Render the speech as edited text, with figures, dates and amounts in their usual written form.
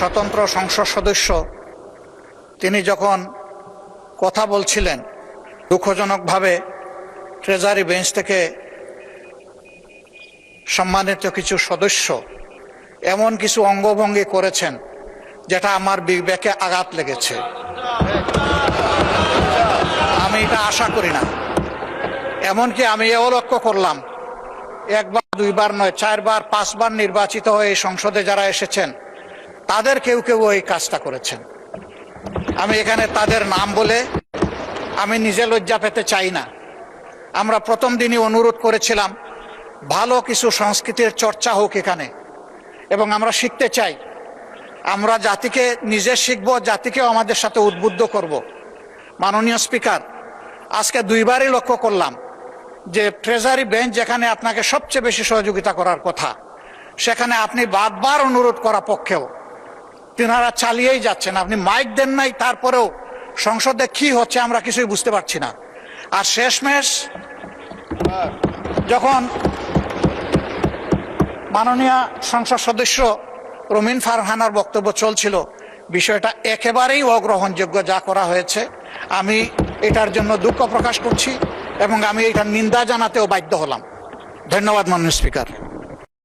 স্বতন্ত্র সংসদ সদস্য তিনি যখন কথা বলছিলেন, দুঃখজনকভাবে ট্রেজারি বেঞ্চ থেকে সম্মানিত কিছু সদস্য এমন কিছু অঙ্গভঙ্গি করেছেন যেটা আমার বিবেকে আঘাত লেগেছে। আমি এটা আশা করি না। এমনকি আমি এও লক্ষ্য করলাম, একবার দুইবার নয়, 4 বার 5 বার নির্বাচিত হয়ে এই সংসদে যারা এসেছেন তাদের কেউ কেউ এই কাজটা করেছেন। আমি এখানে তাদের নাম বলে আমি নিজে লজ্জা পেতে চাই না। আমরা প্রথম দিনই অনুরোধ করেছিলাম ভালো কিছু সংস্কৃতির চর্চা হোক এখানে, এবং আমরা শিখতে চাই। আমরা জাতিকে নিজে শিখব, জাতিকেও আমাদের সাথে উদ্বুদ্ধ করব। মাননীয় স্পিকার, আজকে 2 বারই লক্ষ্য করলাম যে ট্রেজারি বেঞ্চ যেখানে আপনাকে সবচেয়ে বেশি সহযোগিতা করার কথা, সেখানে আপনি বারবার অনুরোধ করা পক্ষেও তিনারা চালিয়েই যাচ্ছেন। আপনি মাইক দেন নাই, তারপরেও সংসদে কি হচ্ছে আমরা কিছুই বুঝতে পারছি না। আর শেষমেশ যখন মাননীয় সংসদ সদস্য রুমিন ফারহানার বক্তব্য চলছিল, বিষয়টা একেবারেই অগ্রহণযোগ্য যা করা হয়েছে। আমি এটার জন্য দুঃখ প্রকাশ করছি এবং আমি এটার নিন্দা জানাতেও বাধ্য হলাম। ধন্যবাদ মাননীয় স্পিকার।